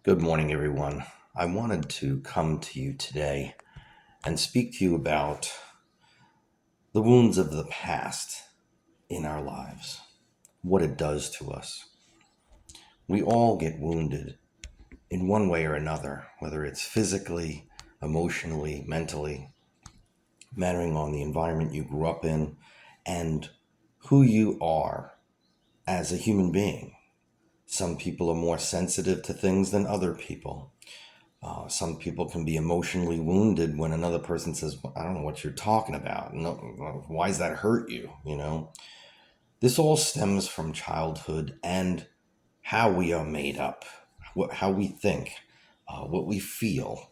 Good morning, everyone. I wanted to come to you today and speak to you about the wounds of the past in our lives, what it does to us. We all get wounded in one way or another, whether it's physically, emotionally, mentally, mattering on the environment you grew up in and who you are as a human being. Some people are more sensitive to things than other people. Some people can be emotionally wounded when another person says, "Well, I don't know what you're talking about. No, why does that hurt you?" This all stems from childhood and how we are made up, how we think, what we feel.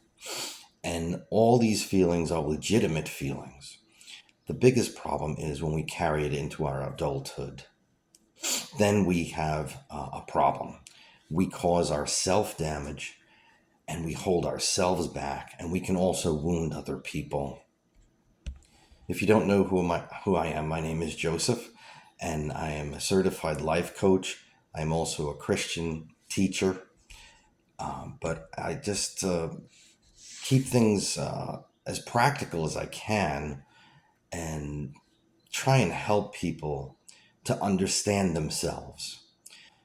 And all these feelings are legitimate feelings. The biggest problem is when we carry it into our adulthood. Then we have a problem. We cause our self damage and we hold ourselves back, and we can also wound other people. If you don't know who I am, my name is Joseph, and I am a certified life coach. I'm also a Christian teacher, but I just keep things as practical as I can and try and help people to understand themselves.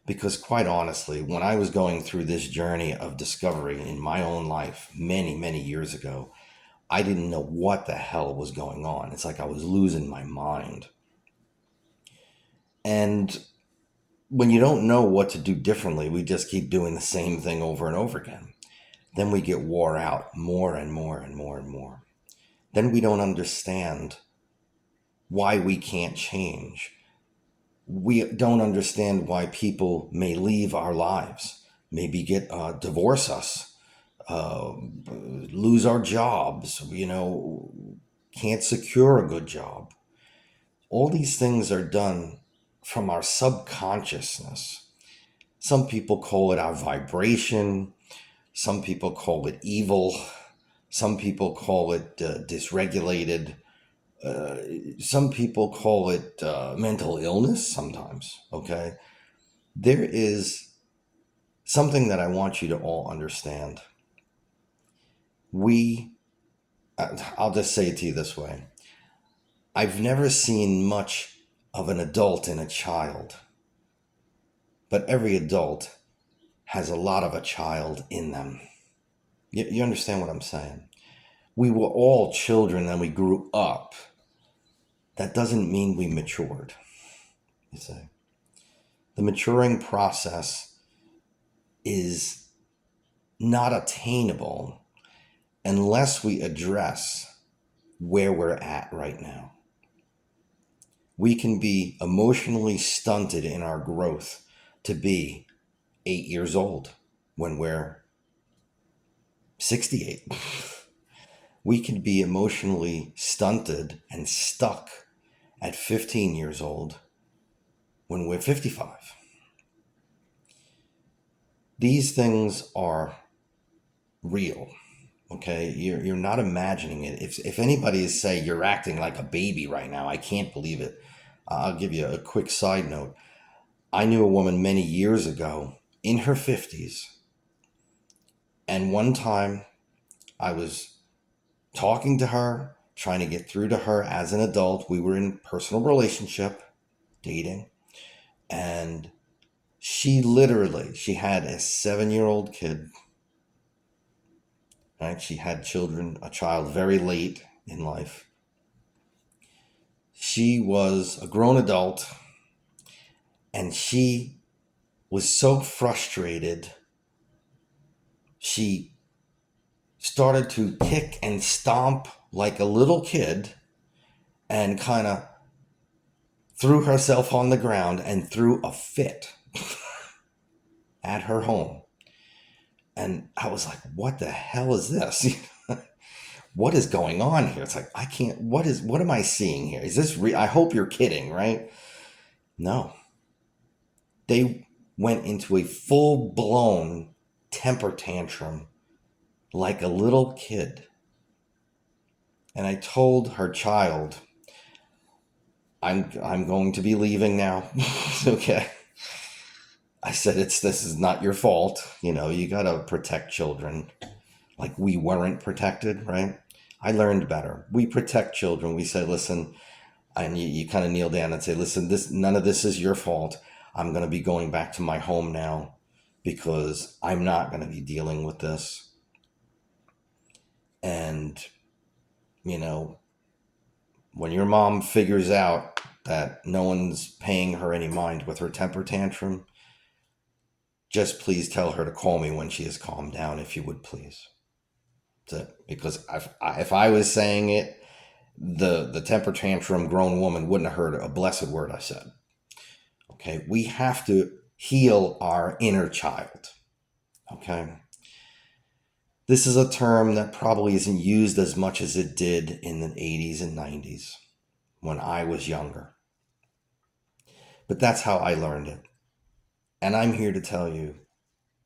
Because quite honestly, when I was going through this journey of discovery in my own life many, many years ago, I didn't know what the hell was going on. It's like I was losing my mind. And when you don't know what to do differently, we just keep doing the same thing over and over again. Then we get wore out more and more and more and more. Then we don't understand why we can't change. We don't understand why people may leave our lives, maybe get divorce us, uh, lose our jobs, can't secure a good job. All these things are done from our subconsciousness. Some people call it our vibration. Some people call it evil. Some people call it dysregulated. Uh, some people call it mental illness sometimes. Okay. There is something that I want you to all understand. We, I'll just say it to you this way. I've never seen much of an adult in a child, but every adult has a lot of a child in them. You understand what I'm saying? We were all children and we grew up. That doesn't mean we matured, you see. The maturing process is not attainable unless we address where we're at right now. We can be emotionally stunted in our growth to be 8 years old when we're 68. We can be emotionally stunted and stuck at 15 years old when we're 55. These things are real. Okay, you're not imagining it. If anybody is saying you're acting like a baby right now, I can't believe it. I'll give you a quick side note. I knew a woman many years ago in her 50s, and one time I was talking to her, trying to get through to her as an adult. We were in personal relationship, dating, and she had a 7-year old kid. Right? She had a child very late in life. She was a grown adult and she was so frustrated. She started to kick and stomp like a little kid and kind of threw herself on the ground and threw a fit at her home. And I was like, what the hell is this? What is going on here? It's like, I can't, what am I seeing here? Is this real? I hope you're kidding, right? No. They went into a full blown temper tantrum like a little kid. And I told her child, I'm going to be leaving now. Okay. I said, this is not your fault. You got to protect children like we weren't protected, right? I learned better. We protect children. We say, listen, and you kind of kneel down and say, listen, none of this is your fault. I'm going to be going back to my home now because I'm not going to be dealing with this. And, you know, when your mom figures out that no one's paying her any mind with her temper tantrum, just please tell her to call me when she has calmed down, if you would please. Because if I was saying it, the temper tantrum grown woman wouldn't have heard a blessed word I said. Okay, we have to heal our inner child. Okay, this is a term that probably isn't used as much as it did in the 80s and 90s when I was younger. But that's how I learned it. And I'm here to tell you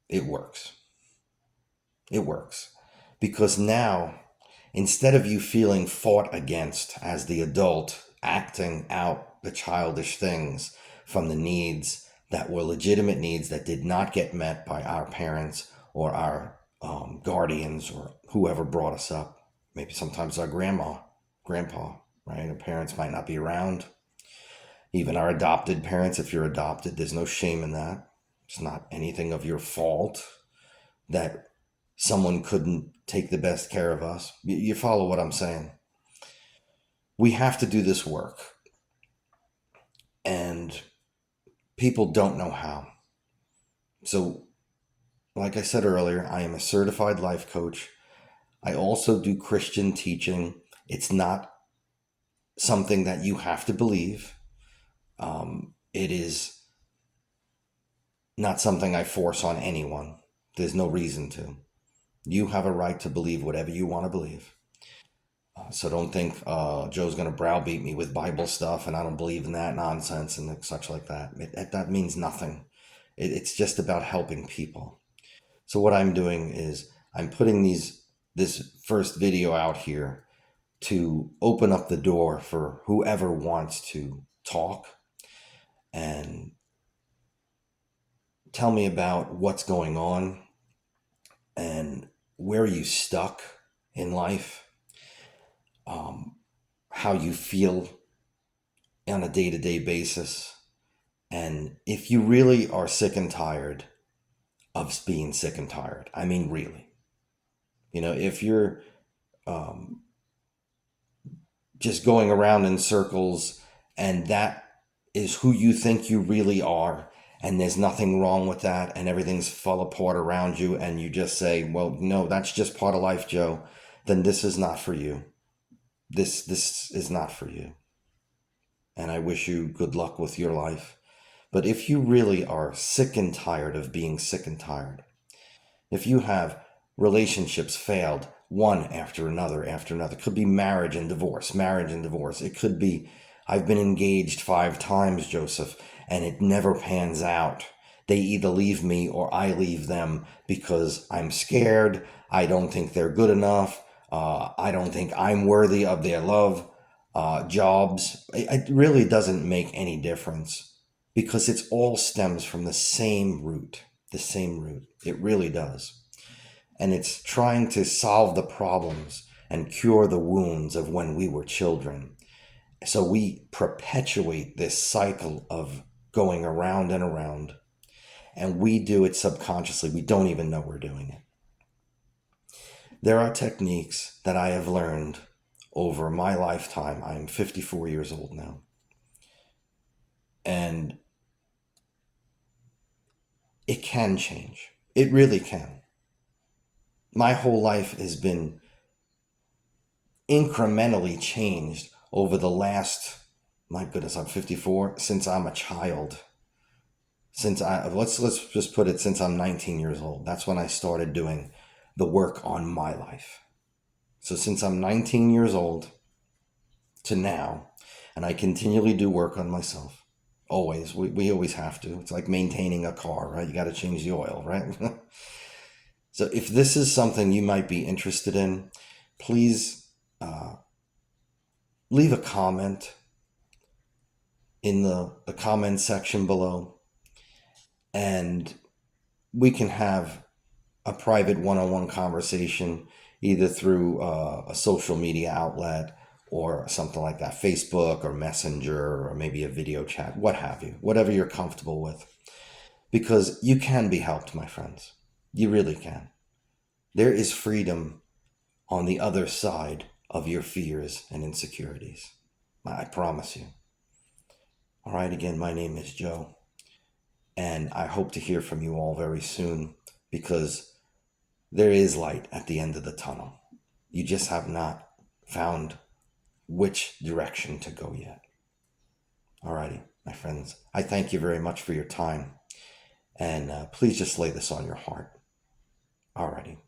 it works. It works. Because now, instead of you feeling fought against as the adult, acting out the childish things from the needs that were legitimate needs that did not get met by our parents or our guardians or whoever brought us up, maybe sometimes our grandpa, right? Our parents might not be around. Even our adopted parents, if you're adopted, there's no shame in that. It's not anything of your fault that someone couldn't take the best care of us. You follow what I'm saying? We have to do this work. And people don't know how. So, like I said earlier, I am a certified life coach. I also do Christian teaching. It's not something that you have to believe. It is not something I force on anyone. There's no reason to. You have a right to believe whatever you want to believe. So don't think Joe's going to browbeat me with Bible stuff and I don't believe in that nonsense and such like that. That means nothing. It's just about helping people. So what I'm doing is I'm putting this first video out here to open up the door for whoever wants to talk and tell me about what's going on and where you stuck in life, how you feel on a day-to-day basis, and if you really are sick and tired of being sick and tired. I mean, really. If you're just going around in circles and that is who you think you really are, and there's nothing wrong with that, and everything's fall apart around you, and you just say, well, no, that's just part of life, Joe, then this is not for you. This is not for you. And I wish you good luck with your life. But if you really are sick and tired of being sick and tired, if you have relationships failed one after another, it could be marriage and divorce. It could be, I've been engaged 5 times, Joseph, and it never pans out. They either leave me or I leave them because I'm scared. I don't think they're good enough. I don't think I'm worthy of their love. Jobs. It really doesn't make any difference because it all stems from the same root. It really does. And it's trying to solve the problems and cure the wounds of when we were children. So we perpetuate this cycle of going around and around, and we do it subconsciously. We don't even know we're doing it. There are techniques that I have learned over my lifetime. I'm 54 years old now. And it can change. It really can. My whole life has been incrementally changed over the last, my goodness, I'm 54, since I'm a child. Let's just put it, since I'm 19 years old. That's when I started doing the work on my life. So since I'm 19 years old to now, and I continually do work on myself. Always. We always have to. It's like maintaining a car, right? You got to change the oil, right? So if this is something you might be interested in, please leave a comment in the comment section below. and we can have a private one-on-one conversation either through a social media outlet or something like that, Facebook or Messenger, or maybe a video chat, what have you, whatever you're comfortable with. Because you can be helped, my friends. You really can. There is freedom on the other side of your fears and insecurities. I promise you. All right, again, my name is Joe, and I hope to hear from you all very soon, because there is light at the end of the tunnel. You just have not found which direction to go yet. Alrighty, my friends, I thank you very much for your time, and please just lay this on your heart. Alrighty.